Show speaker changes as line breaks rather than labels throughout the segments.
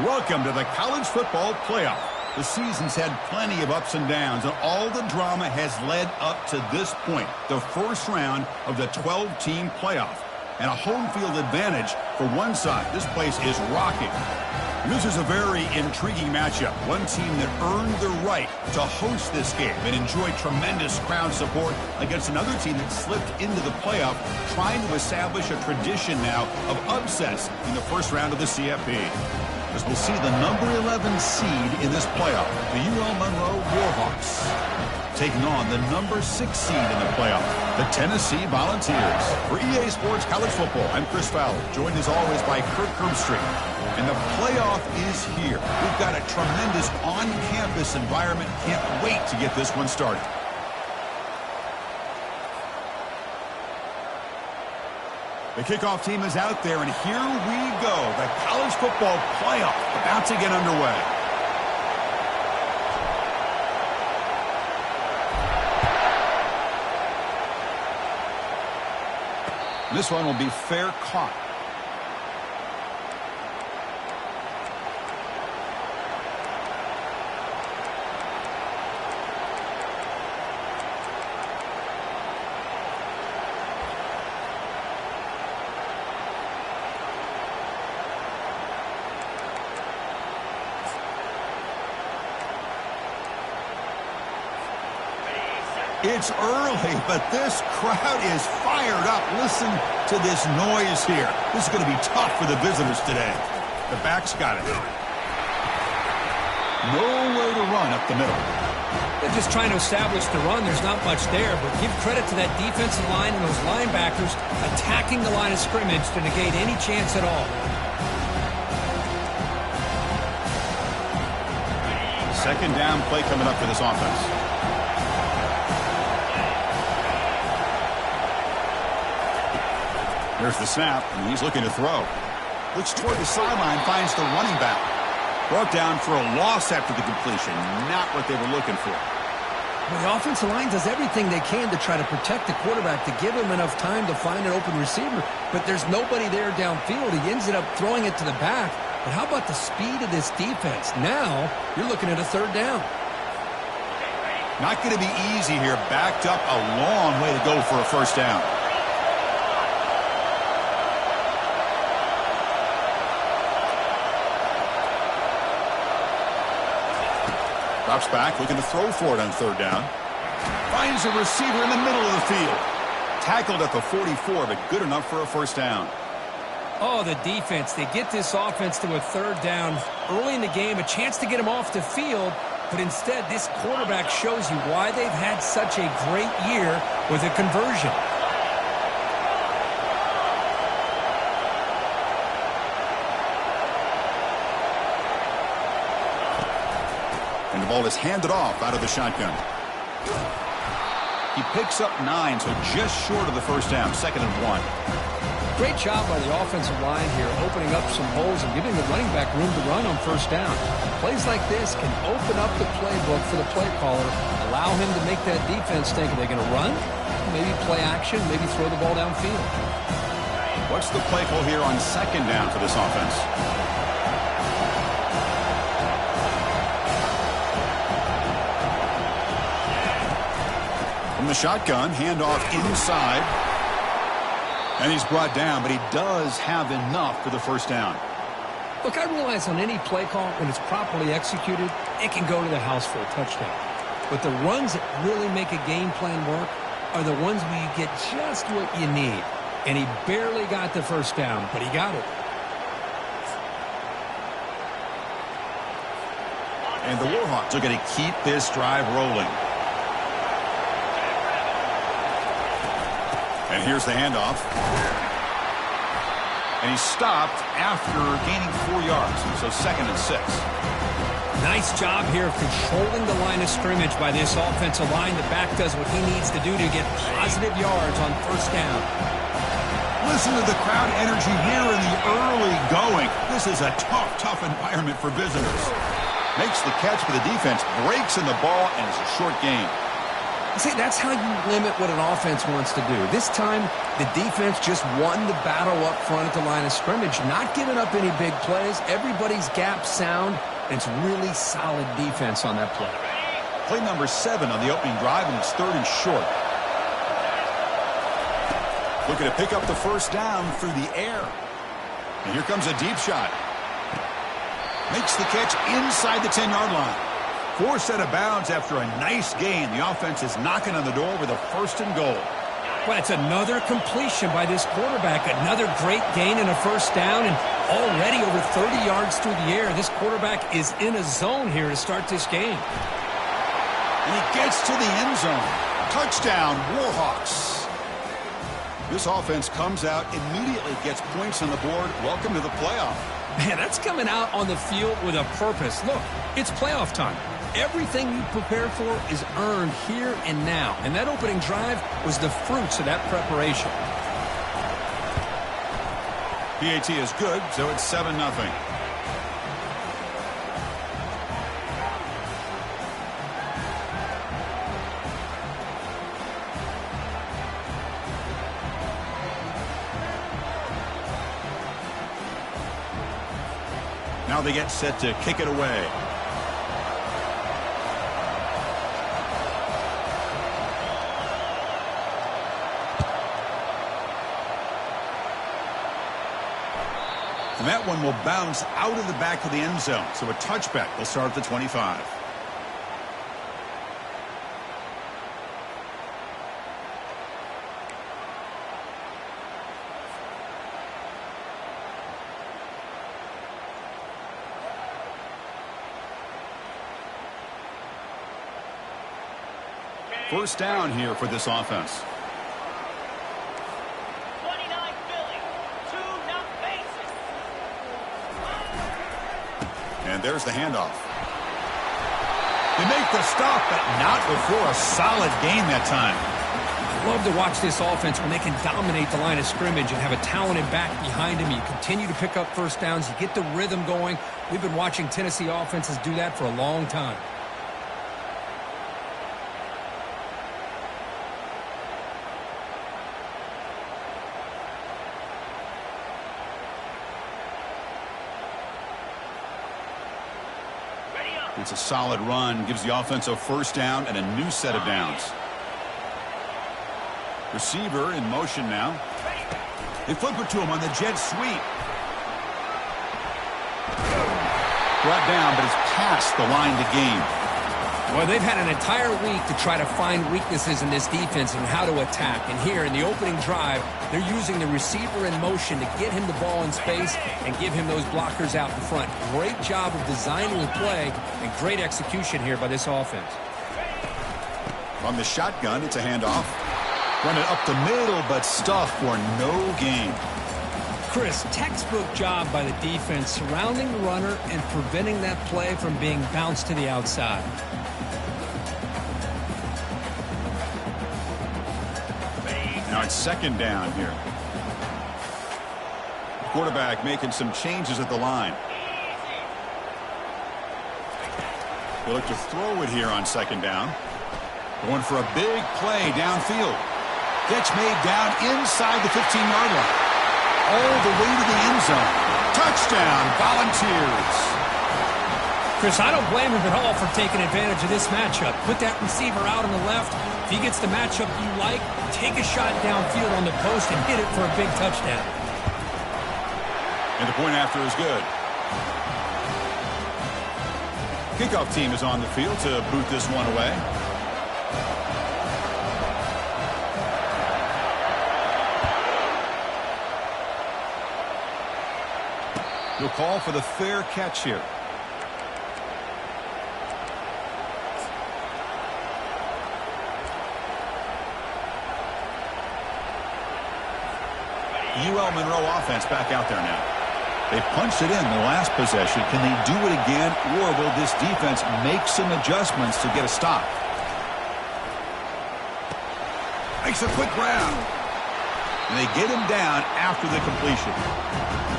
Welcome to the college football playoff. The season's had plenty of ups and downs, and all the drama has led up to this point, the first round of the 12-team playoff. And a home field advantage for one side. This place is rocking. This is a very intriguing matchup. One team that earned the right to host this game and enjoy tremendous crowd support against another team that slipped into the playoff, trying to establish a tradition now of upsets in the first round of the CFP. As we'll see the number 11 seed in this playoff, the UL Monroe Warhawks, taking on the number 6 seed in the playoff, the Tennessee Volunteers. For EA Sports College Football, I'm Chris Fowler, joined as always by Kirk Herbstreit. And the playoff is here. We've got a tremendous on-campus environment. Can't wait to get this one started. The kickoff team is out there, and here we go. The college football playoff about to get underway. This one will be fair caught. It's early, but this crowd is fired up. Listen to this noise here. This is going to be tough for the visitors today. The back's got it. Nowhere to run up the middle.
They're just trying to establish the run. There's not much there, but give credit to that defensive line and those linebackers attacking the line of scrimmage to negate any chance at all.
Second down play coming up for this offense. There's the snap, and he's looking to throw. Looks toward the sideline, finds the running back. Brought down for a loss after the completion. Not what they were looking for.
Well, the offensive line does everything they can to try to protect the quarterback, to give him enough time to find an open receiver. But there's nobody there downfield. He ends up throwing it to the back. But how about the speed of this defense? Now, you're looking at a third down.
Not going to be easy here. Backed up a long way to go for a first down. Drops back, looking to throw for it on third down. Finds a receiver in the middle of the field. Tackled at the 44, but good enough for a first down.
Oh, the defense. They get this offense to a third down early in the game, a chance to get him off the field, But instead, this quarterback shows you why they've had such a great year with a conversion.
And the ball is handed off out of the shotgun. He picks up 9, so just short of the first down, 2nd and 1.
Great job by the offensive line here, opening up some holes and giving the running back room to run on first down. Plays like this can open up the playbook for the play caller, allow him to make that defense think, are they going to run? Maybe play action, maybe throw the ball downfield.
What's the play call here on 2nd down for this offense? From the shotgun, handoff inside. And he's brought down, but he does have enough for the first down.
Look, I realize on any play call, when it's properly executed, it can go to the house for a touchdown. But the runs that really make a game plan work are the ones where you get just what you need. And he barely got the first down, but he got it.
And the Warhawks are going to keep this drive rolling. And here's the handoff. And he's stopped after gaining 4 yards. So 2nd and 6.
Nice job here of controlling the line of scrimmage by this offensive line. The back does what he needs to do to get positive yards on first down.
Listen to the crowd energy here in the early going. This is a tough environment for visitors. Makes the catch for the defense, breaks in the ball, and it's a short gain.
See, that's how you limit what an offense wants to do. This time, the defense just won the battle up front at the line of scrimmage, not giving up any big plays. Everybody's gap sound, and it's really solid defense on that play.
Play number 7 on the opening drive, and it's 3rd and short. Looking to pick up the first down through the air. And here comes a deep shot. Makes the catch inside the 10-yard line. 4 set of bounds after a nice gain. The offense is knocking on the door with a 1st and goal.
Well, it's another completion by this quarterback. Another great gain and a first down, and already over 30 yards through the air. This quarterback is in a zone here to start this game.
And he gets to the end zone. Touchdown, Warhawks. This offense comes out, immediately gets points on the board. Welcome to the playoff.
Man, that's coming out on the field with a purpose. Look, it's playoff time. Everything you prepare for is earned here and now. And that opening drive was the fruits of that preparation.
PAT is good, so it's 7-0. Now they get set to kick it away. And that one will bounce out of the back of the end zone. So a touchback will start at the 25. First down here for this offense. And there's the handoff. They make the stop, but not before a solid gain that time.
I love to watch this offense when they can dominate the line of scrimmage and have a talented back behind him. You continue to pick up first downs. You get the rhythm going. We've been watching Tennessee offenses do that for a long time.
It's a solid run, gives the offense a first down and a new set of downs. Receiver in motion now. They flip it to him on the jet sweep. Brought down, but it's past the line to gain.
Well, they've had an entire week to try to find weaknesses in this defense and how to attack. And here in the opening drive, they're using the receiver in motion to get him the ball in space and give him those blockers out in front. Great job of designing the play and great execution here by this offense.
From the shotgun, it's a handoff. Run it up the middle, but stuffed for no gain.
Chris, textbook job by the defense surrounding the runner and preventing that play from being bounced to the outside.
Now it's second down here. Quarterback making some changes at the line. We'll look to throw it here on second down. Going for a big play downfield. Catch made down inside the 15-yard line. All the way to the end zone. Touchdown, Volunteers.
Chris, I don't blame him at all for taking advantage of this matchup. Put that receiver out on the left. If he gets the matchup you like, take a shot downfield on the post and hit it for a big touchdown.
And the point after is good. Kickoff team is on the field to boot this one away. He'll call for the fair catch here. UL Monroe offense back out there now. They punched it in the last possession. Can they do it again, or will this defense make some adjustments to get a stop? Makes a quick grab. And they get him down after the completion.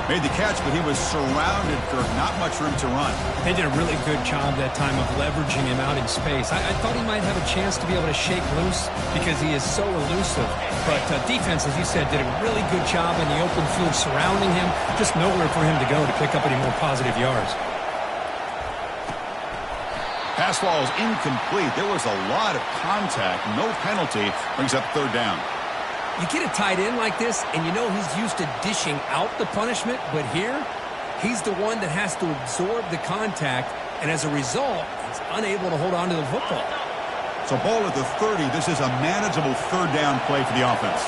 Made the catch, but he was surrounded for not much room to run.
They did a really good job that time of leveraging him out in space. I thought he might have a chance to be able to shake loose because he is so elusive. But defense, as you said, did a really good job in the open field surrounding him. Just nowhere for him to go to pick up any more positive yards.
Pass ball is incomplete. There was a lot of contact. No penalty. Brings up third down.
You get a tight end like this, and you know he's used to dishing out the punishment, but here, he's the one that has to absorb the contact, and as a result, he's unable to hold on to the football.
So ball at the 30. This is a manageable third down play for the offense.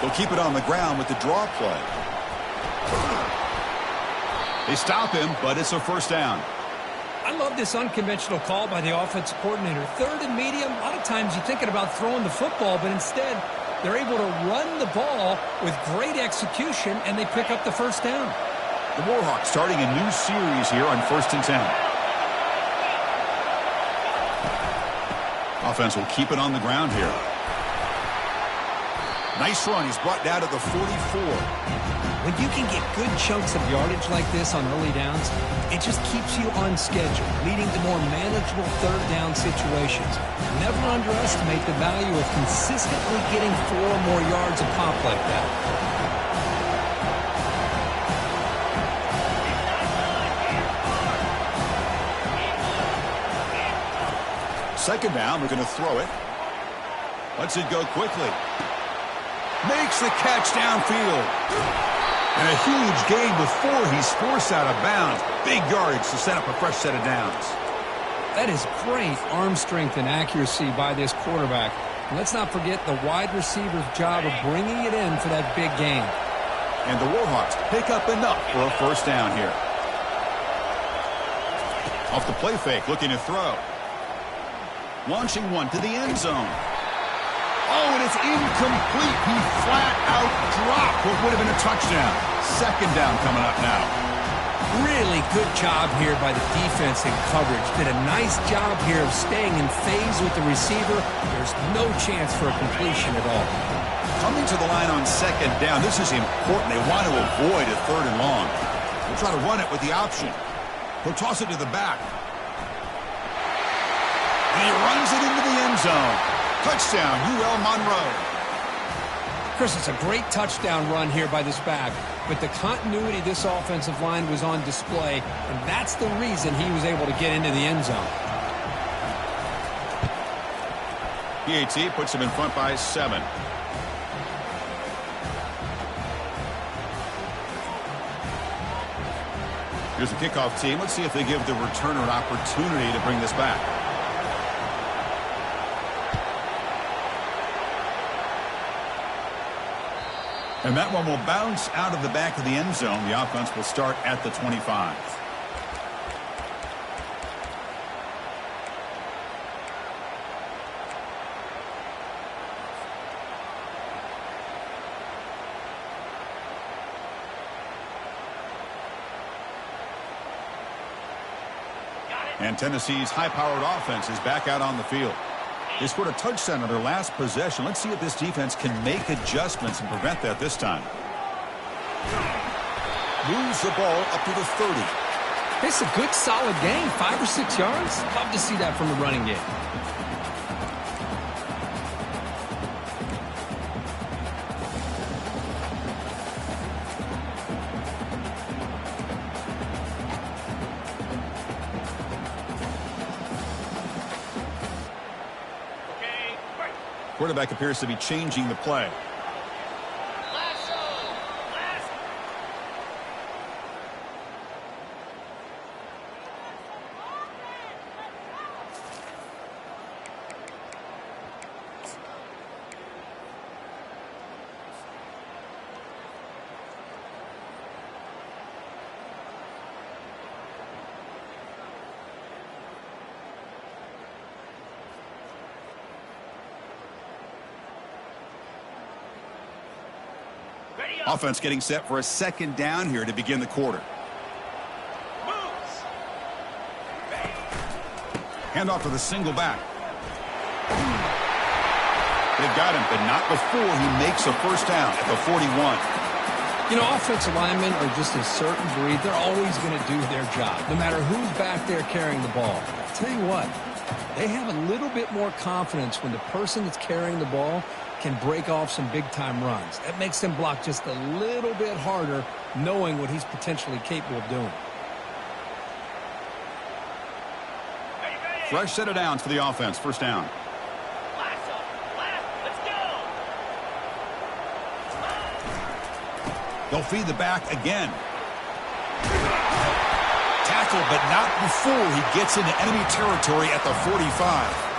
They'll keep it on the ground with the draw play. They stop him, but it's a first down.
I love this unconventional call by the offensive coordinator. Third and medium, a lot of times you're thinking about throwing the football, but instead they're able to run the ball with great execution, and they pick up the first down.
The Warhawks starting a new series here on 1st and 10. Offense will keep it on the ground here. Nice run. He's brought down to the 44.
When you can get good chunks of yardage like this on early downs, it just keeps you on schedule, leading to more manageable third down situations. Never underestimate the value of consistently getting 4 or more yards a pop like that.
Second down, we're going to throw it. Lets it go quickly. Makes the catch downfield. And a huge gain before he's forced out of bounds. Big yardage to set up a fresh set of downs.
That is great arm strength and accuracy by this quarterback. And let's not forget the wide receiver's job of bringing it in for that big gain.
And the Warhawks pick up enough for a first down here. Off the play fake, looking to throw. Launching one to the end zone. Oh, and it's incomplete. He flat out dropped what would have been a touchdown. Second down coming up now.
Really good job here by the defense in coverage. Did a nice job here of staying in phase with the receiver. There's no chance for a completion at all.
Coming to the line on second down. This is important. They want to avoid a third and long. They'll try to run it with the option. He'll toss it to the back. And he runs it into the end zone. Touchdown, UL Monroe.
Chris, it's a great touchdown run here by this back, but the continuity of this offensive line was on display, and that's the reason he was able to get into the end zone.
PAT puts him in front by 7. Here's the kickoff team. Let's see if they give the returner an opportunity to bring this back. And that one will bounce out of the back of the end zone. The offense will start at the 25. And Tennessee's high-powered offense is back out on the field. They scored a touchdown on their last possession. Let's see if this defense can make adjustments and prevent that this time. Moves the ball up to the 30.
It's a good, solid game. 5 or 6 yards. Love to see that from the running game.
Quarterback appears to be changing the play. Offense getting set for a second down here to begin the quarter. Handoff to the single back. They've got him, but not before he makes a first down at the 41.
You know, offensive linemen are just a certain breed. They're always going to do their job, no matter who's back there carrying the ball. I'll tell you what, they have a little bit more confidence when the person that's carrying the ball can break off some big-time runs. That makes them block just a little bit harder, knowing what he's potentially capable of doing.
Fresh set of downs for the offense. First down.
Let's go.
They'll feed the back again. Tackled, but not before he gets into enemy territory at the 45.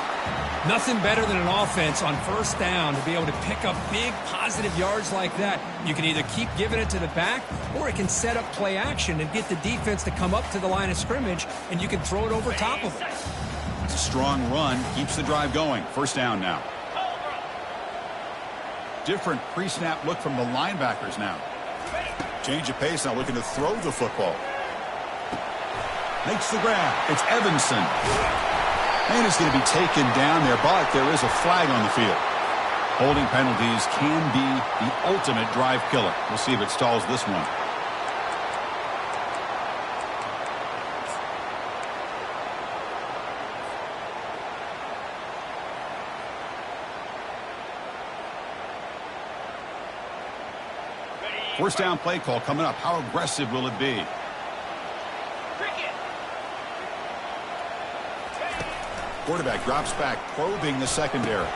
Nothing better than an offense on first down to be able to pick up big positive yards like that. You can either keep giving it to the back, or it can set up play action and get the defense to come up to the line of scrimmage, and you can throw it over top of them.
It's a strong run. Keeps the drive going. First down now. Different pre-snap look from the linebackers now. Change of pace now, looking to throw the football. Makes the grab. It's Evanson. And he's going to be taken down there, but there is a flag on the field. Holding penalties can be the ultimate drive killer. We'll see if it stalls this one. First down play call coming up. How aggressive will it be? Quarterback drops back, probing the secondary.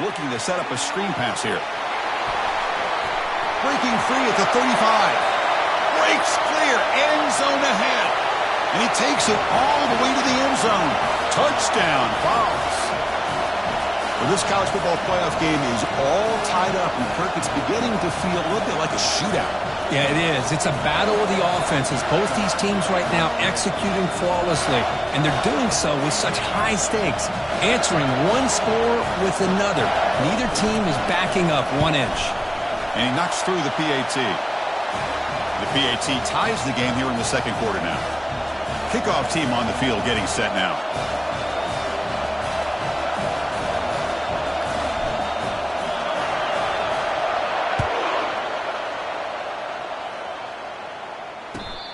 Looking to set up a screen pass here. Breaking free at the 35. Breaks clear, end zone ahead. And he takes it all the way to the end zone. Touchdown, Fowles. Well, this college football playoff game is all tied up, and Kirk, it's beginning to feel a little bit like a shootout.
Yeah, it is. It's a battle of the offenses. Both these teams right now executing flawlessly, and they're doing so with such high stakes, answering one score with another. Neither team is backing up 1 inch.
And he knocks through the PAT. The PAT ties the game here in the second quarter now. Kickoff team on the field getting set now.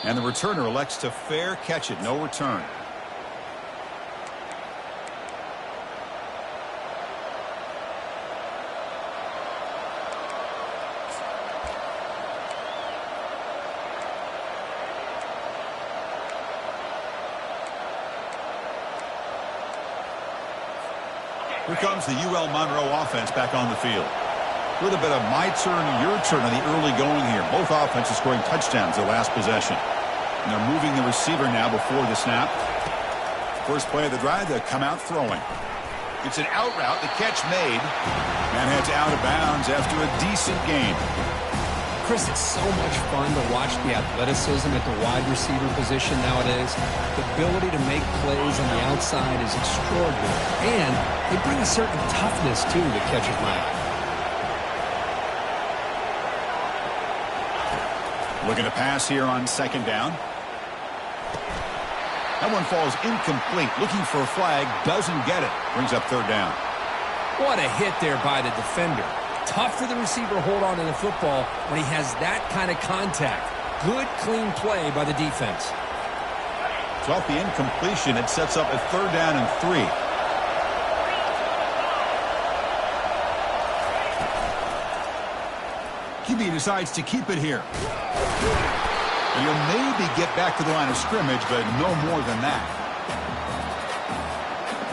And the returner elects to fair catch it. No return. Here comes the UL Monroe offense back on the field. A little bit of my turn, your turn on the early going here. Both offenses scoring touchdowns their last possession. And they're moving the receiver now before the snap. First play of the drive, they'll come out throwing. It's an out route, the catch made, and heads out of bounds after a decent gain.
Chris, it's so much fun to watch the athleticism at the wide receiver position nowadays. The ability to make plays on the outside is extraordinary, and they bring a certain toughness, too, that catches my eye.
Looking to pass here on second down. That one falls incomplete. Looking for a flag. Doesn't get it. Brings up third down.
What a hit there by the defender. Tough for the receiver to hold on to the football when he has that kind of contact. Good, clean play by the defense.
So off the incompletion, it sets up a third down and 3. QB decides to keep it here. And you'll maybe get back to the line of scrimmage, but no more than that.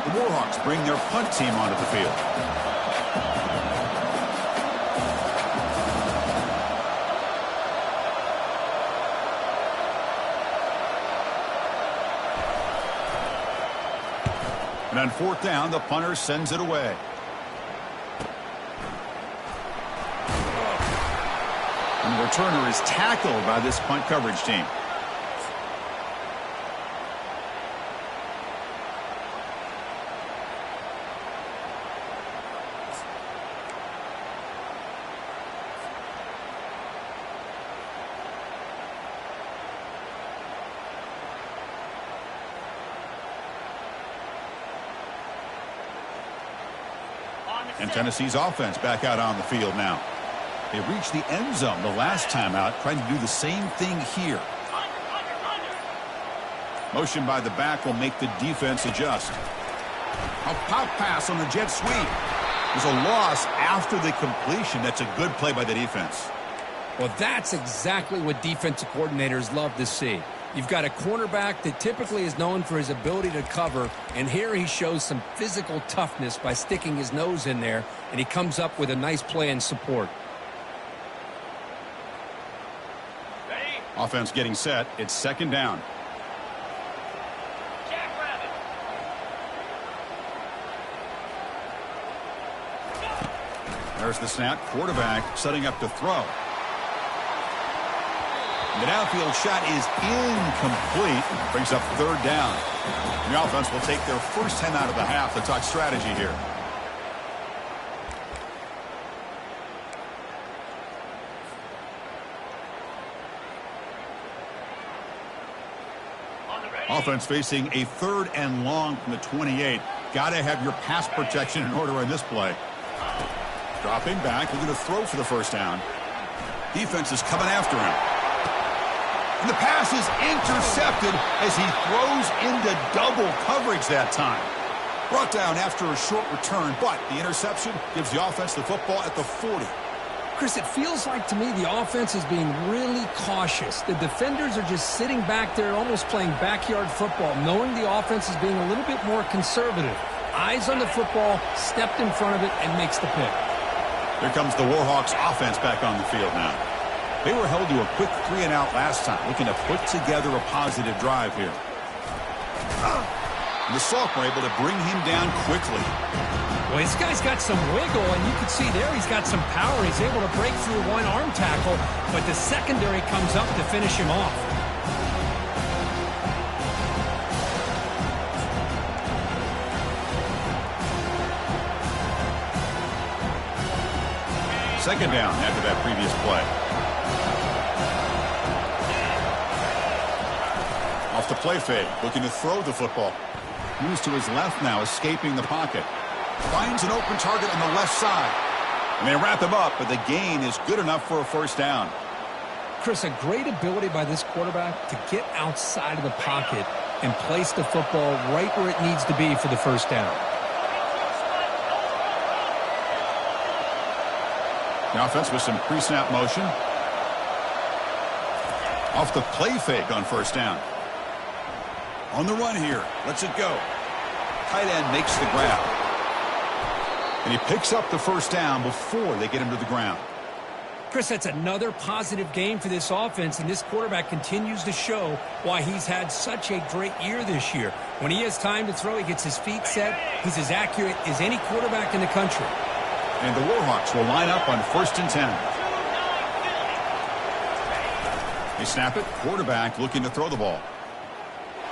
The Warhawks bring their punt team onto the field. And on fourth down, the punter sends it away. And the returner is tackled by this punt coverage team. And Tennessee's offense back out on the field now. They reached the end zone the last time out, trying to do the same thing here. Motion by the back will make the defense adjust. A pop pass on the jet sweep. There's a loss after the completion. That's a good play by the defense.
Well, that's exactly what defensive coordinators love to see. You've got a cornerback that typically is known for his ability to cover, and here he shows some physical toughness by sticking his nose in there, and he comes up with a nice play in support.
Offense getting set. It's second down. There's the snap. Quarterback setting up to throw. The downfield shot is incomplete. Brings up third down. The offense will take their first 10 out of the half. To talk strategy here. Offense facing a third and long from the 28. Got to have your pass protection in order in this play. Dropping back, looking to throw for the first down. Defense is coming after him. And the pass is intercepted as he throws into double coverage that time. Brought down after a short return, but the interception gives the offense the football at the 40.
Chris, it feels like to me the offense is being really cautious. The defenders are just sitting back there almost playing backyard football, knowing the offense is being a little bit more conservative. Eyes on the football, stepped in front of it, and makes the pick.
Here comes the Warhawks offense back on the field now. They were held to a quick 3-and-out last time, looking to put together a positive drive here. And the sophomore able to bring him down quickly.
Well, this guy's got some wiggle, and you can see there he's got some power. He's able to break through one arm tackle, but the secondary comes up to finish him off.
Second down after that previous play. Off the play fake, looking to throw the football. Moves to his left now, escaping the pocket. Finds an open target on the left side. And they wrap him up, but the gain is good enough for a first down.
Chris, a great ability by this quarterback to get outside of the pocket and place the football right where it needs to be for the first down.
The offense with some pre-snap motion. Off the play fake on first down. On the run here. Lets it go. Tight end makes the grab. And he picks up the first down before they get him to the ground.
Chris, that's another positive game for this offense, and this quarterback continues to show why he's had such a great year this year. When he has time to throw, he gets his feet set. He's as accurate as any quarterback in the country.
And the Warhawks will line up on 1st and 10. They snap it. Quarterback looking to throw the ball.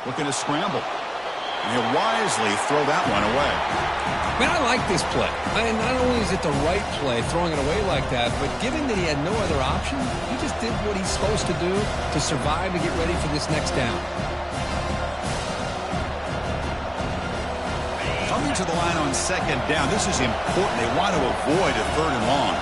Looking to scramble. And he'll wisely throw that one away.
Man, I like this play. Not only is it the right play, throwing it away like that, but given that he had no other option, he just did what he's supposed to do to survive and get ready for this next down.
Coming to the line on 2nd down. This is important. They want to avoid a 3rd and long.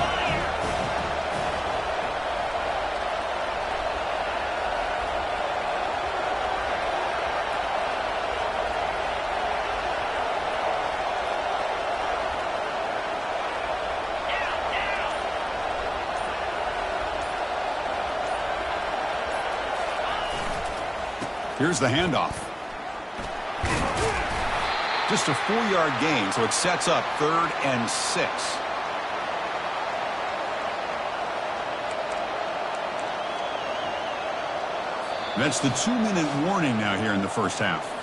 Here's the handoff. Just a 4-yard gain, so it sets up 3rd and 6. That's the 2-minute warning now here in the first half.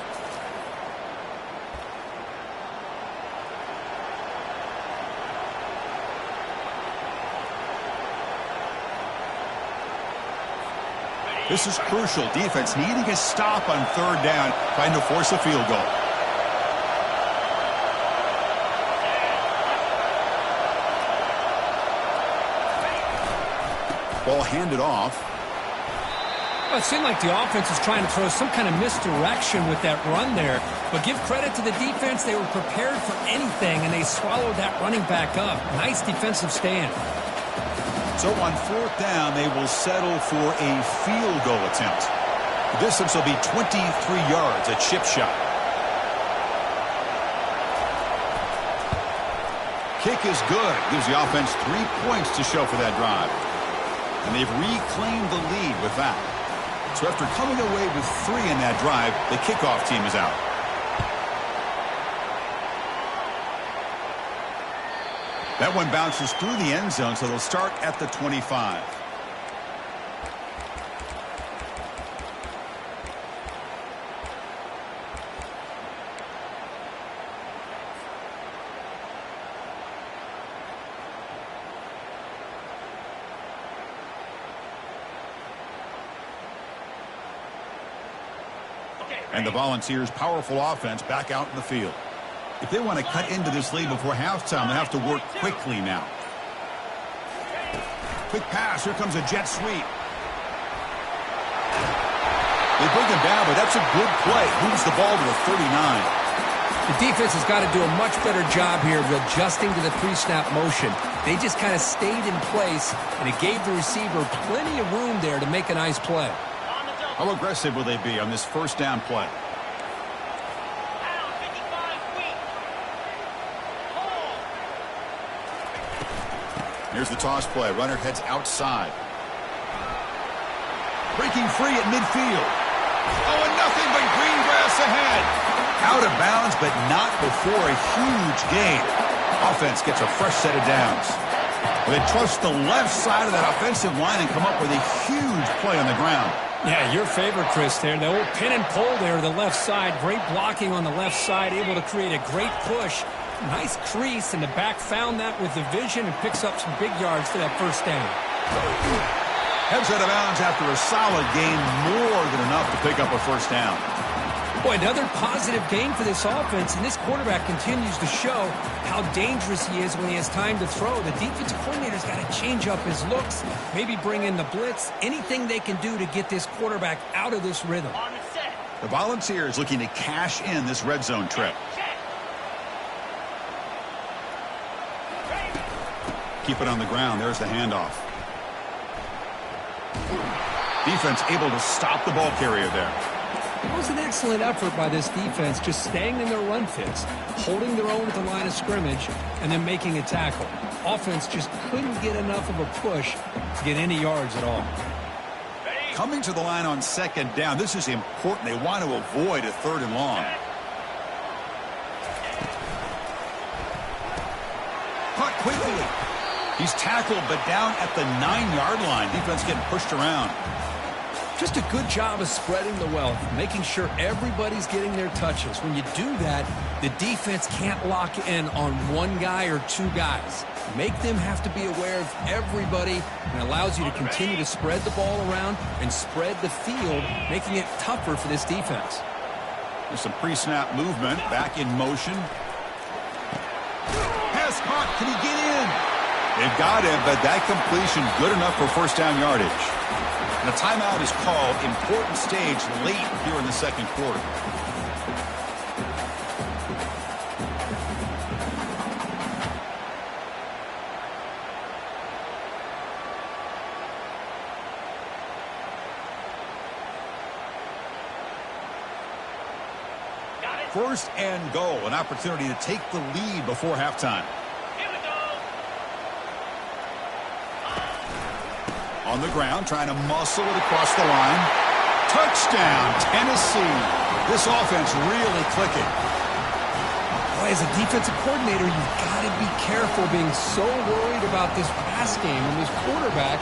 This is crucial. Defense needing a stop on 3rd down, trying to force a field goal. Ball handed off.
Well, it seemed like the offense was trying to throw some kind of misdirection with that run there. But give credit to the defense. They were prepared for anything, and they swallowed that running back up. Nice defensive stand.
So on 4th down, they will settle for a field goal attempt. The distance will be 23 yards, a chip shot. Kick is good. Gives the offense 3 points to show for that drive. And they've reclaimed the lead with that. So after coming away with 3 in that drive, the kickoff team is out. That one bounces through the end zone, so they'll start at the 25. And the Volunteers' powerful offense back out in the field. If they want to cut into this lead before halftime, they have to work quickly now. Quick pass. Here comes a jet sweep. They bring him down, but that's a good play. Moves the ball to the 39.
The defense has got to do a much better job here of adjusting to the pre-snap motion. They just kind of stayed in place, and it gave the receiver plenty of room there to make a nice play.
How aggressive will they be on this 1st down play? Here's the toss play. Runner heads outside. Breaking free at midfield. Oh, and nothing but green grass ahead. Out of bounds, but not before a huge gain. Offense gets a fresh set of downs. They trust the left side of that offensive line and come up with a huge play on the ground.
Yeah, your favorite, Chris, there. The old pin and pull there, the left side. Great blocking on the left side, able to create a great push. Nice crease, and the back found that with the vision and picks up some big yards for that 1st down.
Heads out of bounds after a solid gain, more than enough to pick up a 1st down.
Boy, another positive game for this offense, and this quarterback continues to show how dangerous he is when he has time to throw. The defensive coordinator's got to change up his looks, maybe bring in the blitz, anything they can do to get this quarterback out of this rhythm.
The Volunteers looking to cash in this red zone trip. Keep it on the ground. There's the handoff. Defense able to stop the ball carrier there.
It was an excellent effort by this defense, just staying in their run fits, holding their own at the line of scrimmage, and then making a tackle. Offense just couldn't get enough of a push to get any yards at all.
Coming to the line on 2nd down. This is important. They want to avoid a 3rd and long. Caught quickly. He's tackled, but down at the 9-yard line. Defense getting pushed around.
Just a good job of spreading the wealth, making sure everybody's getting their touches. When you do that, the defense can't lock in on one guy or two guys. Make them have to be aware of everybody, and allows you to continue to spread the ball around and spread the field, making it tougher for this defense.
There's some pre-snap movement, back in motion. Pass caught, can he get in? They've got him, but that completion good enough for first down yardage. And a timeout is called. Important stage late here in the second quarter. First and goal, an opportunity to take the lead before halftime. On the ground, trying to muscle it across the line. Touchdown, Tennessee. This offense really clicking.
Boy, as a defensive coordinator, you've got to be careful being so worried about this pass game and this quarterback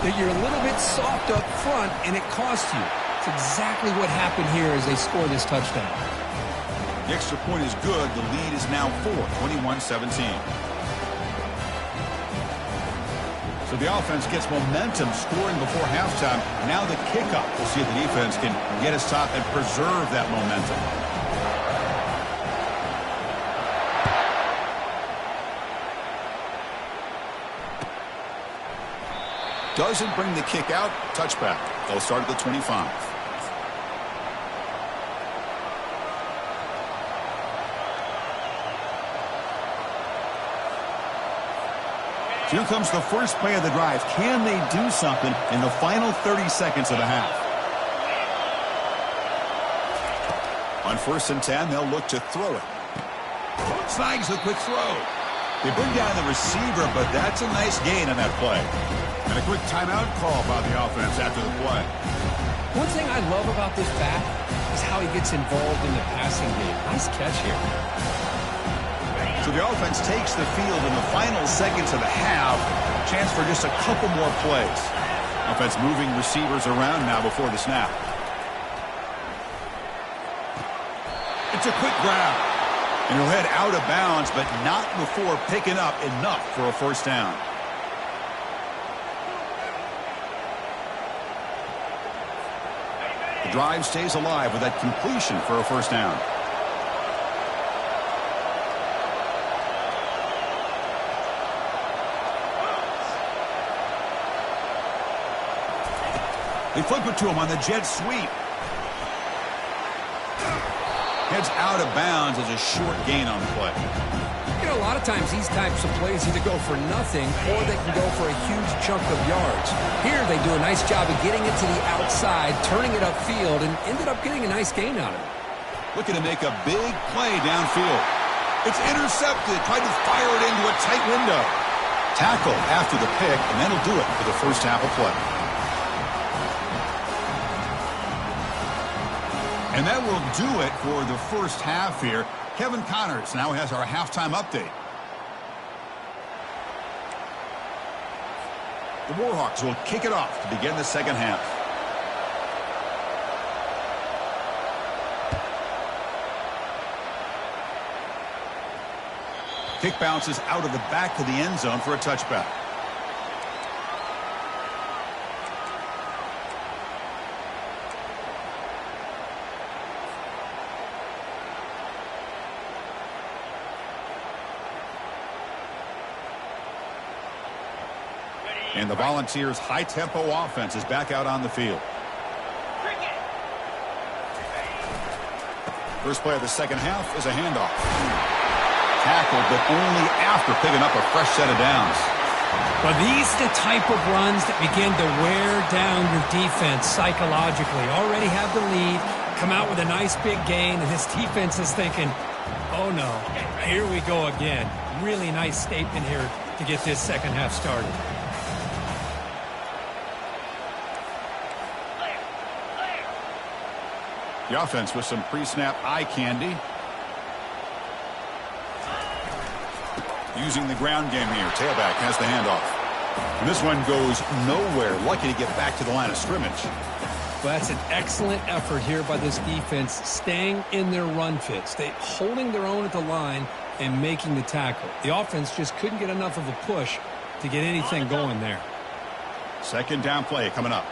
that you're a little bit soft up front, and it costs you. It's exactly what happened here as they score this touchdown.
The extra point is good. The lead is now 21-17. So the offense gets momentum scoring before halftime. Now the kickoff. We'll see if the defense can get us top and preserve that momentum. Doesn't bring the kick out. Touchback. They'll start at the 25. Here comes the first play of the drive. Can they do something in the final 30 seconds of the half? On 1st and 10, they'll look to throw it. Snags a quick throw. They bring down the receiver, but that's a nice gain on that play. And a quick timeout call by the offense after the play.
One thing I love about this back is how he gets involved in the passing game. Nice catch here.
So the offense takes the field in the final seconds of the half. Chance for just a couple more plays. Offense moving receivers around now before the snap. It's a quick grab. And he'll head out of bounds, but not before picking up enough for a first down. The drive stays alive with that completion for a first down. They flip it to him on the jet sweep. Heads out of bounds as a short gain on the play.
You know, a lot of times these types of plays either go for nothing or they can go for a huge chunk of yards. Here they do a nice job of getting it to the outside, turning it upfield, and ended up getting a nice gain out of it.
Looking to make a big play downfield. It's intercepted. Tried to fire it into a tight window. Tackle after the pick, and that'll do it for the first half of play. And that will do it for the first half here. Kevin Connors now has our halftime update. The Warhawks will kick it off to begin the second half. Kick bounces out of the back of the end zone for a touchback. And the Volunteers' high-tempo offense is back out on the field. First play of the second half is a handoff. Tackled, but only after picking up a fresh set of downs.
Well, these are the type of runs that begin to wear down your defense psychologically. Already have the lead, come out with a nice big gain, and this defense is thinking, oh no, here we go again. Really nice statement here to get this second half started.
The offense with some pre-snap eye candy. Using the ground game here. Tailback has the handoff. And this one goes nowhere. Lucky to get back to the line of scrimmage.
Well, that's an excellent effort here by this defense, staying in their run fit, holding their own at the line and making the tackle. The offense just couldn't get enough of a push to get anything going there.
Second down play coming up.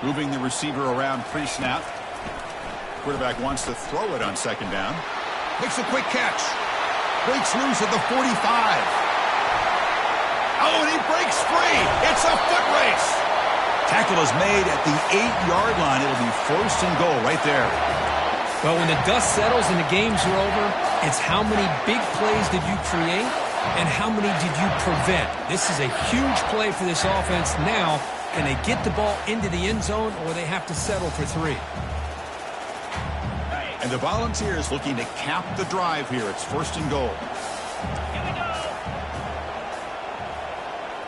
Moving the receiver around pre-snap. Quarterback wants to throw it on second down. Makes a quick catch. Breaks loose at the 45. Oh, and he breaks free. It's a foot race. Tackle is made at the 8-yard line. It'll be first and goal right there.
Well, when the dust settles and the games are over, it's how many big plays did you create and how many did you prevent. This is a huge play for this offense. Now, can they get the ball into the end zone or they have to settle for 3?
And the Volunteers looking to cap the drive here. It's first and goal.
Here we go.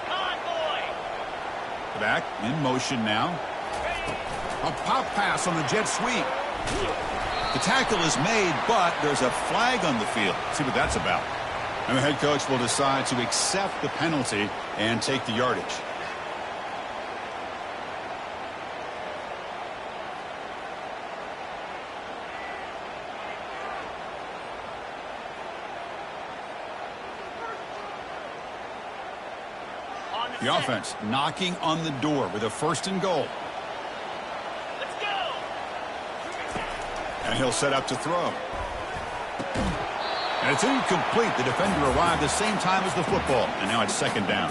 Convoy.
Back in motion now. A pop pass on the jet sweep. The tackle is made, but there's a flag on the field. Let's see what that's about. And the head coach will decide to accept the penalty and take the yardage. The offense knocking on the door with a first and goal.
Let's go.
And he'll set up to throw. And it's incomplete. The defender arrived the same time as the football. And now it's second down.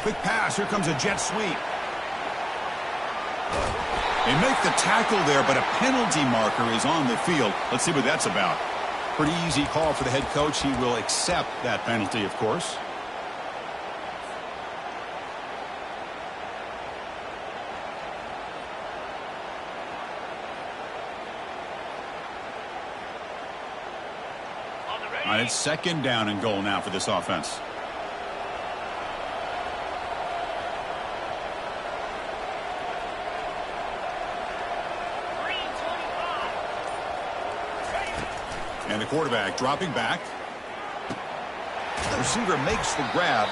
Quick pass. Here comes a jet sweep. They make the tackle there, but a penalty marker is on the field. Let's see what that's about. Pretty easy call for the head coach. He will accept that penalty, of course. And it's second down and goal now for this offense. And the quarterback dropping back. The receiver makes the grab,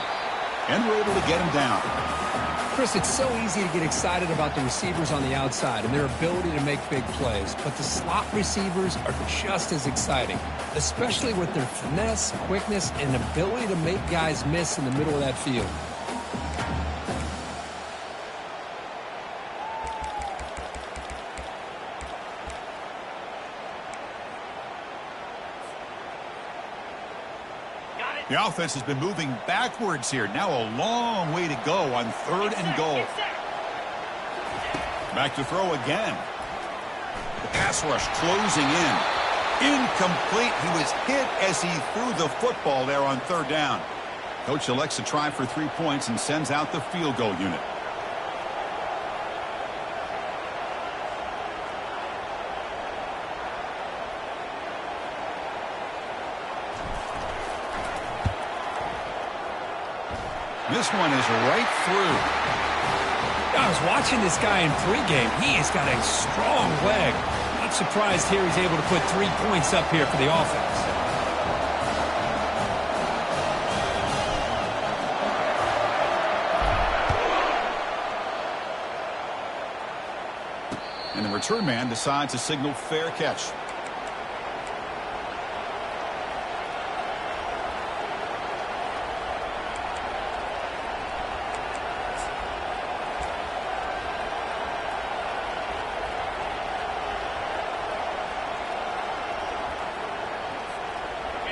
and we're able to get him down.
Chris, it's so easy to get excited about the receivers on the outside and their ability to make big plays, but the slot receivers are just as exciting, especially with their finesse, quickness, and ability to make guys miss in the middle of that field.
The offense has been moving backwards here. Now a long way to go on third and goal. Back to throw again. The pass rush closing in. Incomplete. He was hit as he threw the football there on third down. Coach elects to try for 3 points and sends out the field goal unit. This one is right through.
I was watching this guy in pregame. He has got a strong leg. Not surprised here he's able to put 3 points up here for the offense.
And the return man decides to signal fair catch.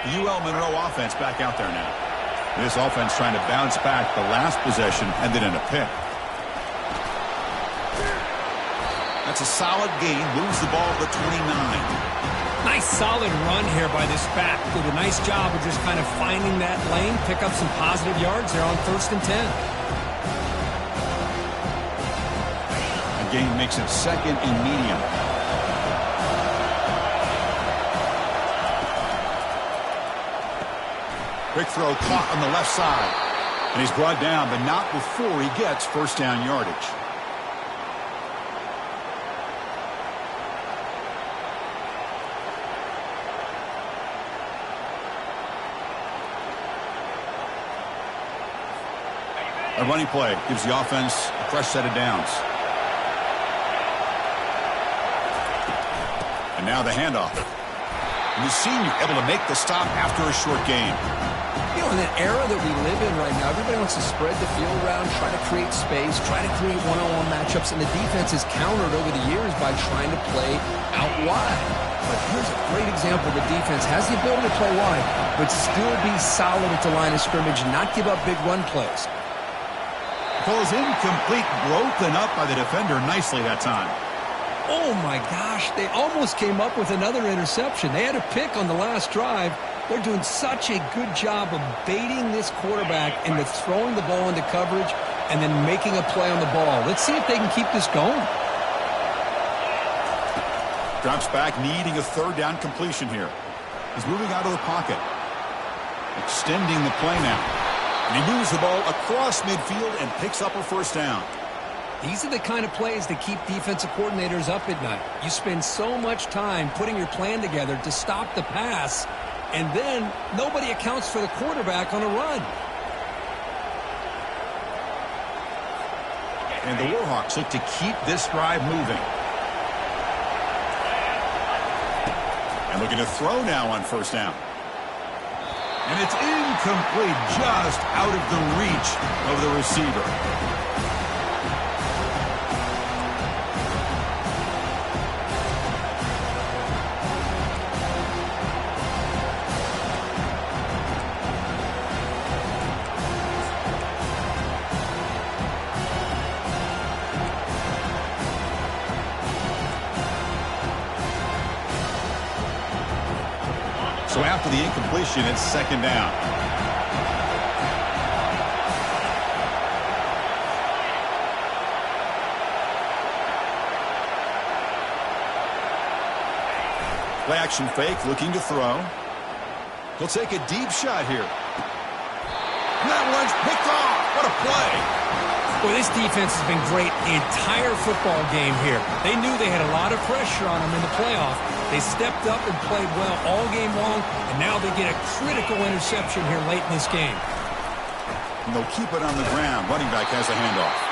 The UL Monroe offense back out there now. This offense trying to bounce back the last possession and then in a pick. That's a solid gain. Moves the ball to the 29.
Nice solid run here by this back. Did a nice job of just kind of finding that lane, pick up some positive yards there on 1st and 10.
The gain makes it 2nd and medium. Quick throw caught on the left side. And he's brought down, but not before he gets 1st down yardage. A running play gives the offense a fresh set of downs. And now the handoff. And the senior able to make the stop after a short gain.
You know, in that era that we live in right now, everybody wants to spread the field around, try to create space, try to create one-on-one matchups, and the defense has countered over the years by trying to play out wide. But here's a great example. The defense has the ability to play wide, but still be solid at the line of scrimmage and not give up big run plays.
Goes incomplete, broken up by the defender nicely that time.
Oh, my gosh. They almost came up with another interception. They had a pick on the last drive. They're doing such a good job of baiting this quarterback into throwing the ball into coverage and then making a play on the ball. Let's see if they can keep this going.
Drops back, needing a 3rd down completion here. He's moving out of the pocket. Extending the play now. And he moves the ball across midfield and picks up a 1st down.
These are the kind of plays that keep defensive coordinators up at night. You spend so much time putting your plan together to stop the pass, and then nobody accounts for the quarterback on a run.
And the Warhawks look to keep this drive moving. And looking to throw now on 1st down. And it's incomplete, just out of the reach of the receiver. So after the incompletion, it's 2nd down. Play action fake, looking to throw. He'll take a deep shot here. And that one's picked off. What a play.
Well, this defense has been great the entire football game here. They knew they had a lot of pressure on them in the playoff. They stepped up and played well all game long, and now they get a critical interception here late in this game.
And they'll keep it on the ground. Running back has a handoff.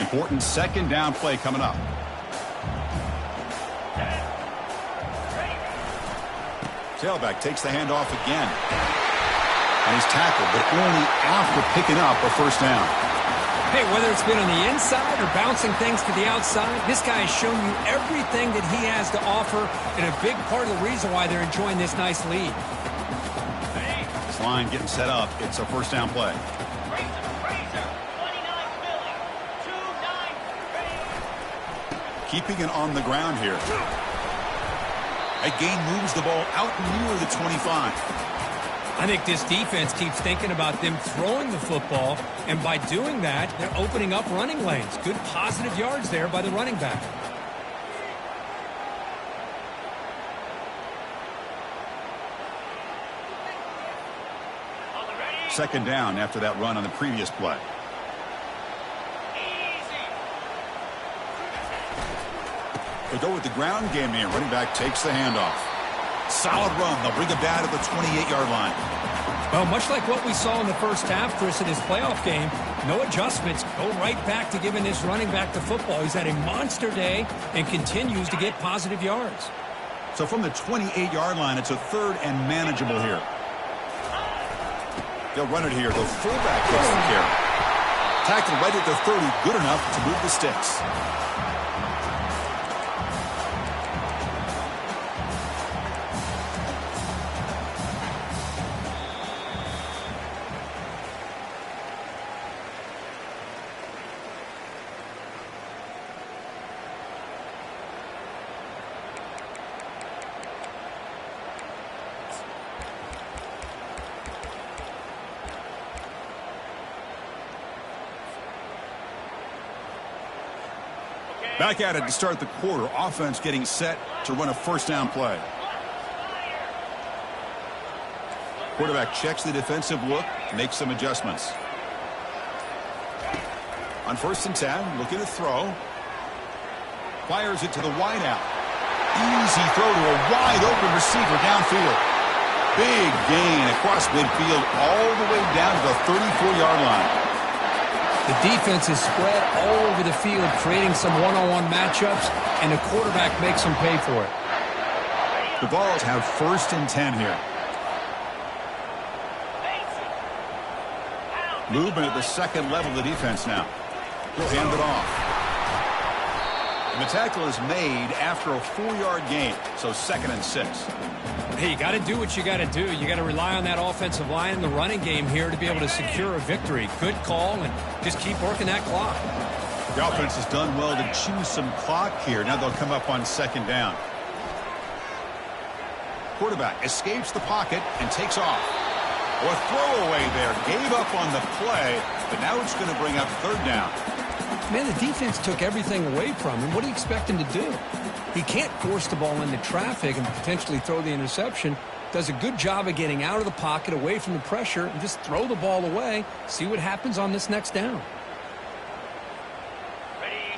Important 2nd down play coming up. Tailback takes the handoff again. And he's tackled, but only after picking up a 1st down.
Hey, whether it's been on the inside or bouncing things to the outside, this guy has shown you everything that he has to offer, and a big part of the reason why they're enjoying this nice lead.
This line getting set up. It's a 1st down play. Keeping it on the ground here. A gain moves the ball out near the 25.
I think this defense keeps thinking about them throwing the football, and by doing that, they're opening up running lanes. Good positive yards there by the running back.
Second down after that run on the previous play. They go with the ground game here. Running back takes the handoff. Solid run. They'll bring it down to the 28-yard line.
Well, much like what we saw in the first half, Chris, in his playoff game, no adjustments. Go right back to giving this running back the football. He's had a monster day and continues to get positive yards.
So from the 28-yard line, it's a 3rd and manageable here. They'll run it here. The fullback gets the carry. Tackled right at the 30. Good enough to move the sticks. Back at it to start the quarter. Offense getting set to run a first down play. Quarterback checks the defensive look, makes some adjustments. On 1st and 10, looking to throw. Fires it to the wideout. Easy throw to a wide open receiver downfield. Big gain across midfield all the way down to the 34-yard line.
The defense is spread all over the field, creating some one-on-one matchups, and the quarterback makes them pay for it.
The Vols have 1st and 10 here. Movement at the second level of the defense now. He'll hand it off. And the tackle is made after a 4-yard gain, so 2nd and 6.
Hey, you got to do what you got to do. You got to rely on that offensive line in the running game here to be able to secure a victory. Good call, and just keep working that clock.
The offense has done well to choose some clock here. Now they'll come up on 2nd down. Quarterback escapes the pocket and takes off. A throwaway there. Gave up on the play, but now it's going to bring up 3rd down.
Man, the defense took everything away from him. What do you expect him to do? He can't force the ball into traffic and potentially throw the interception. Does a good job of getting out of the pocket, away from the pressure, and just throw the ball away. See what happens on this next down.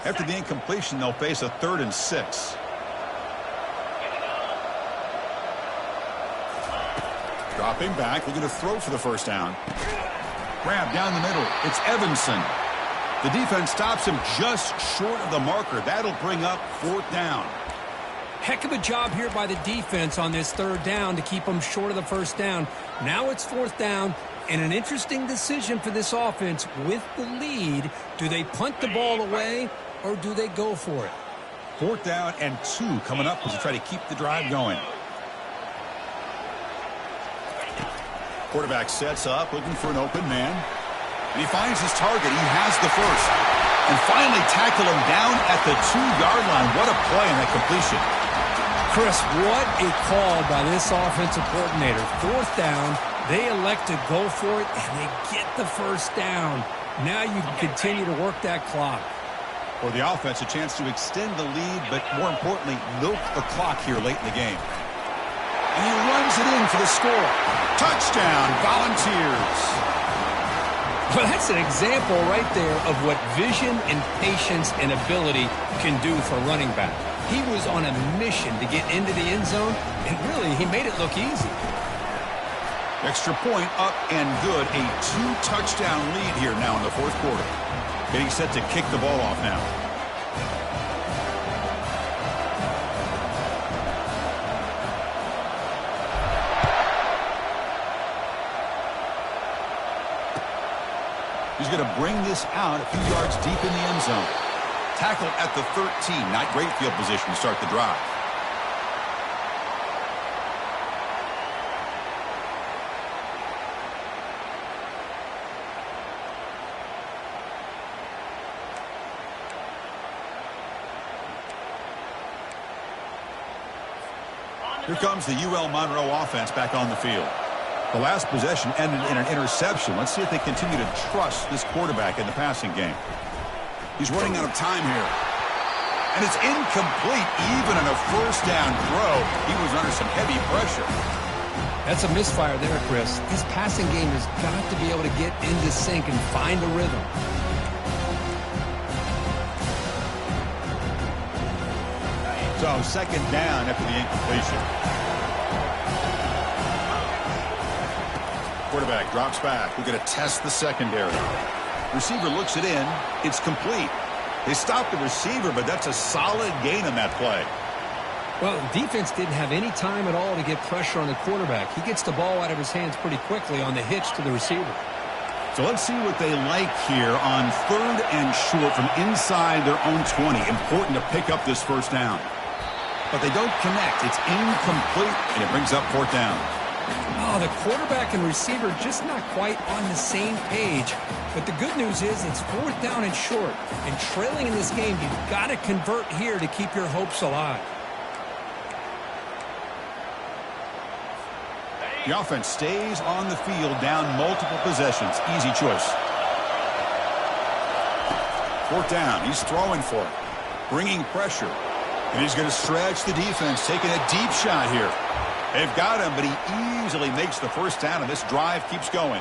After the incompletion, they'll face a 3rd and 6. Dropping back, looking to throw for the 1st down. Grab down the middle. It's Evanson. The defense stops him just short of the marker. That'll bring up 4th down.
Heck of a job here by the defense on this 3rd down to keep them short of the 1st down. Now it's 4th down, and an interesting decision for this offense with the lead. Do they punt the ball away, or do they go for it?
4th down and 2 coming up as they try to keep the drive going. Quarterback sets up, looking for an open man. And he finds his target. He has the 1st. And finally tackle him down at the 2-yard line. What a play in that completion.
Chris, what a call by this offensive coordinator. 4th down, they elect to go for it, and they get the 1st down. Now you can continue to work that clock.
For the offense, a chance to extend the lead, but more importantly, milk the clock here late in the game. And he runs it in for the score. Touchdown, Volunteers.
Well, that's an example right there of what vision and patience and ability can do for a running back. He was on a mission to get into the end zone, and really, he made it look easy.
Extra point up and good. A 2-touchdown lead here now in the 4th quarter. Getting set to kick the ball off now. He's going to bring this out a few yards deep in the end zone. Tackled at the 13. Not great field position to start the drive. Here comes the UL Monroe offense back on the field. The last possession ended in an interception. Let's see if they continue to trust this quarterback in the passing game. He's running out of time here. And it's incomplete even on a 1st down throw. He was under some heavy pressure.
That's a misfire there, Chris. This passing game has got to be able to get into sync and find a rhythm.
So 2nd down after the incompletion. Quarterback drops back. We're going to test the secondary. Receiver looks it in. It's complete. They stopped the receiver, but that's a solid gain on that play.
Well, the defense didn't have any time at all to get pressure on the quarterback. He gets the ball out of his hands pretty quickly on the hitch to the receiver.
So let's see what they like here on 3rd and short from inside their own 20. Important to pick up this first down. But they don't connect. It's incomplete, and it brings up 4th down.
Oh, the quarterback and receiver just not quite on the same page. But the good news is it's 4th down and short. And trailing in this game, you've got to convert here to keep your hopes alive.
The offense stays on the field, down multiple possessions. Easy choice. 4th down. He's throwing for it. Bringing pressure. And he's going to stretch the defense, taking a deep shot here. They've got him, but he easily makes the first down, and this drive keeps going.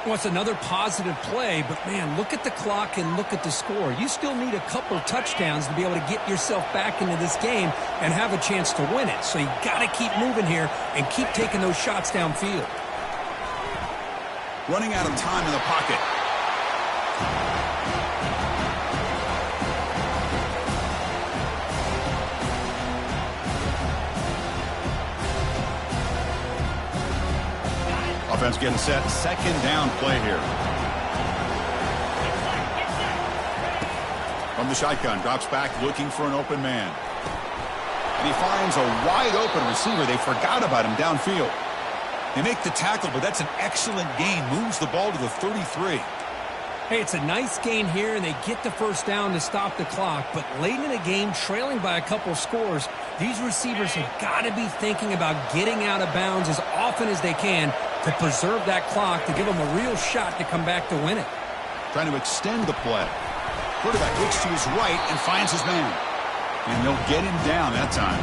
Well, it's another positive play, but, man, look at the clock and look at the score. You still need a couple touchdowns to be able to get yourself back into this game and have a chance to win it. So you got to keep moving here and keep taking those shots downfield.
Running out of time in the pocket. Offense getting set. 2nd down play here. From the shotgun, drops back looking for an open man. And he finds a wide open receiver. They forgot about him downfield. They make the tackle, but that's an excellent gain. Moves the ball to the 33.
Hey, it's a nice gain here, and they get the first down to stop the clock. But late in the game, trailing by a couple scores, these receivers have got to be thinking about getting out of bounds as often as they can to preserve that clock, to give them a real shot to come back to win it.
Trying to extend the play. Quarterback looks to his right and finds his man. And they'll get him down that time.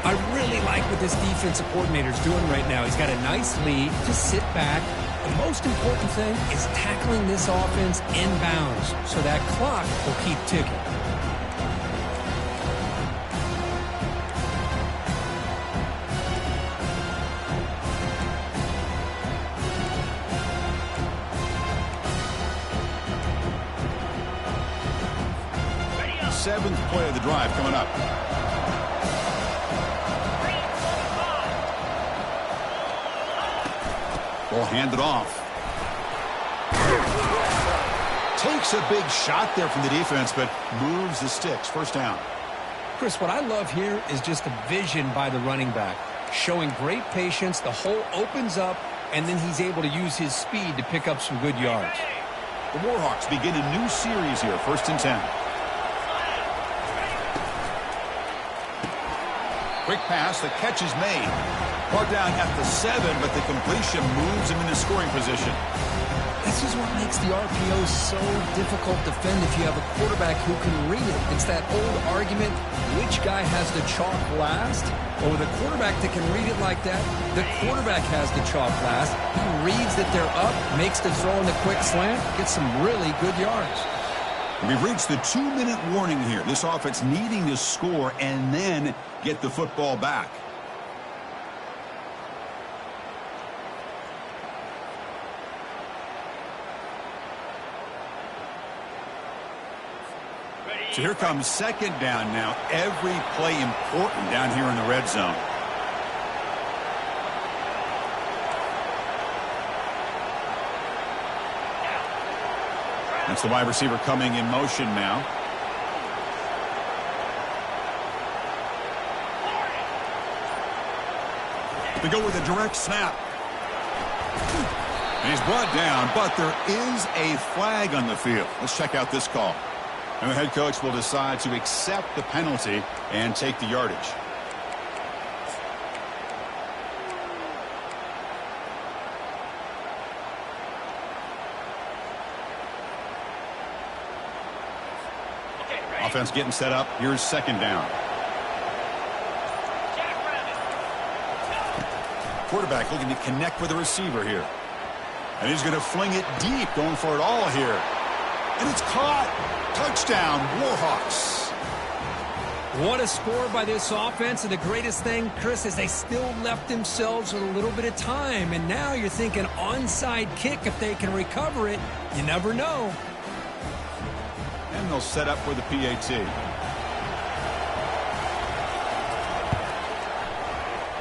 I really like what this defensive coordinator is doing right now. He's got a nice lead to sit back. The most important thing is tackling this offense in bounds so that clock will keep ticking.
Seventh play of the drive coming up. Ball handed off. Takes a big shot there from the defense, but moves the sticks. First down.
Chris, what I love here is just the vision by the running back. Showing great patience, the hole opens up, and then he's able to use his speed to pick up some good yards.
The Warhawks begin a new series here. 1st and 10. Quick pass, the catch is made. Brought down at the 7, but the completion moves him into scoring position.
This is what makes the RPO so difficult to defend if you have a quarterback who can read it. It's that old argument, which guy has the chalk last? Well, with a quarterback that can read it like that, the quarterback has the chalk last. He reads that they're up, makes the throw in the quick slant, gets some really good yards.
We've reached the 2-minute warning here. This offense needing to score and then get the football back. So here comes 2nd down now. Every play important down here in the red zone. That's the wide receiver coming in motion now. They go with a direct snap. And he's brought down, but there is a flag on the field. Let's check out this call. And the head coach will decide to accept the penalty and take the yardage. Offense getting set up. Here's 2nd down. Quarterback looking to connect with the receiver here. And he's going to fling it deep, going for it all here. And it's caught. Touchdown, Warhawks.
What a score by this offense. And the greatest thing, Chris, is they still left themselves with a little bit of time. And now you're thinking onside kick if they can recover it. You never know.
And they'll set up for the PAT.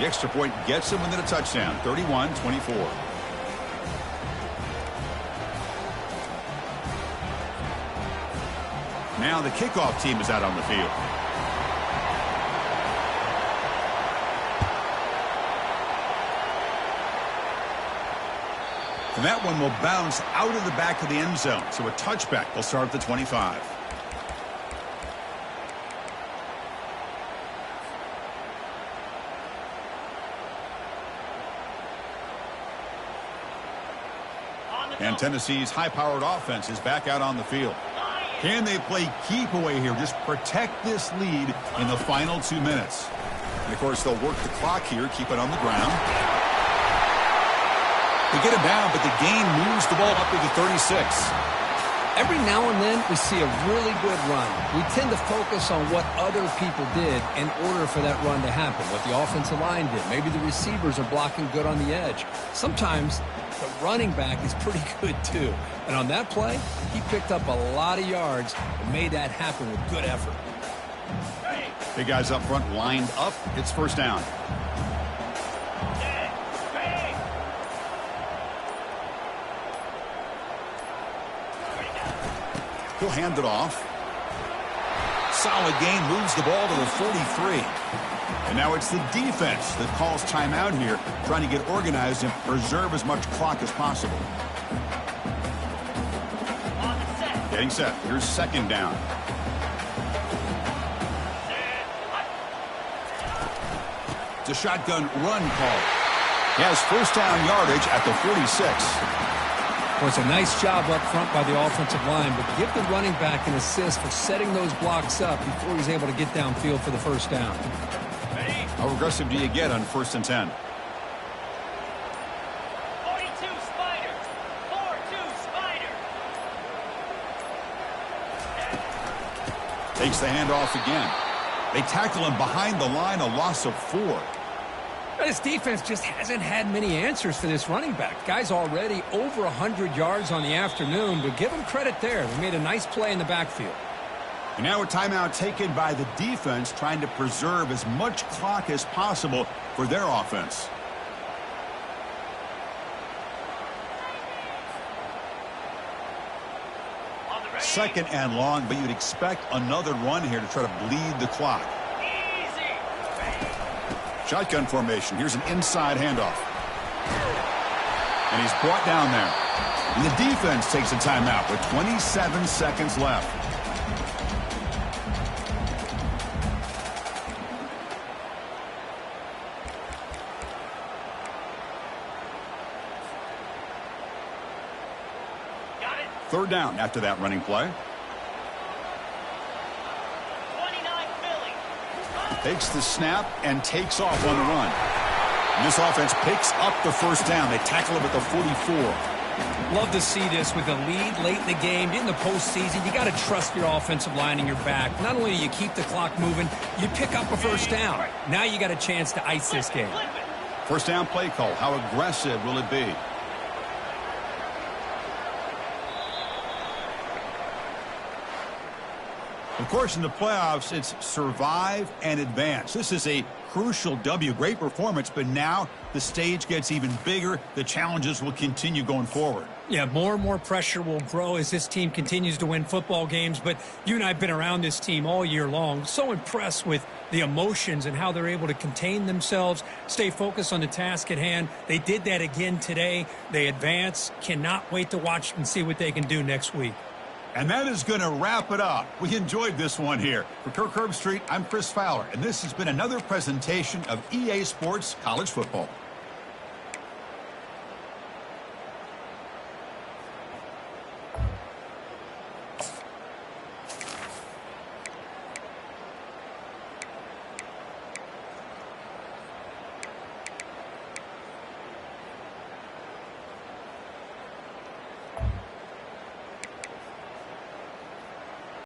The extra point gets him within a touchdown, 31-24. Now the kickoff team is out on the field. And that one will bounce out of the back of the end zone. So a touchback will start at the 25. And Tennessee's high-powered offense is back out on the field. Can they play keep away here? Just protect this lead in the final 2 minutes. And, of course, they'll work the clock here, keep it on the ground. They get it down, but the gain moves the ball up to the 36.
Every now and then, we see a really good run. We tend to focus on what other people did in order for that run to happen, what the offensive line did. Maybe the receivers are blocking good on the edge. Sometimes the running back is pretty good, too. And on that play, he picked up a lot of yards and made that happen with good effort.
Big guys up front lined up. It's first down. He'll hand it off. Solid gain, moves the ball to the 43. And now it's the defense that calls timeout here, trying to get organized and preserve as much clock as possible. Getting set. Here's second down. It's a shotgun run call. He has first down yardage at the 46.
Well, it's a nice job up front by the offensive line, but give the running back an assist for setting those blocks up before he's able to get downfield for the first down.
How aggressive do you get on 1st and 10?
42 Spider. 4-2 Spider.
Takes the handoff again. They tackle him behind the line, a loss of 4.
This defense just hasn't had many answers for this running back. Guy's already over 100 yards on the afternoon, but give him credit there. They made a nice play in the backfield.
And now a timeout taken by the defense, trying to preserve as much clock as possible for their offense. Second and long, but you'd expect another run here to try to bleed the clock. Shotgun formation. Here's an inside handoff. And he's brought down there. And the defense takes a timeout with 27 seconds left.
Got it.
Third down after that running play.
29 Philly.
Takes the snap and takes off on the run. And this offense picks up the first down. They tackle him at the 44.
Love to see this with a lead late in the game. In the postseason, you got to trust your offensive line and your back. Not only do you keep the clock moving, you pick up a first down. Now you got a chance to ice this game.
First down play call. How aggressive will it be? Of course, in the playoffs, it's survive and advance. This is a crucial W. Great performance, but now the stage gets even bigger. The challenges will continue going forward.
Yeah, more and more pressure will grow as this team continues to win football games. But you and I have been around this team all year long. So impressed with the emotions and how they're able to contain themselves, stay focused on the task at hand. They did that again today. They advance. Cannot wait to watch and see what they can do next week.
And that is going to wrap it up. We enjoyed this one here. For Kirk Herbstreit, I'm Chris Fowler, and this has been another presentation of EA Sports College Football.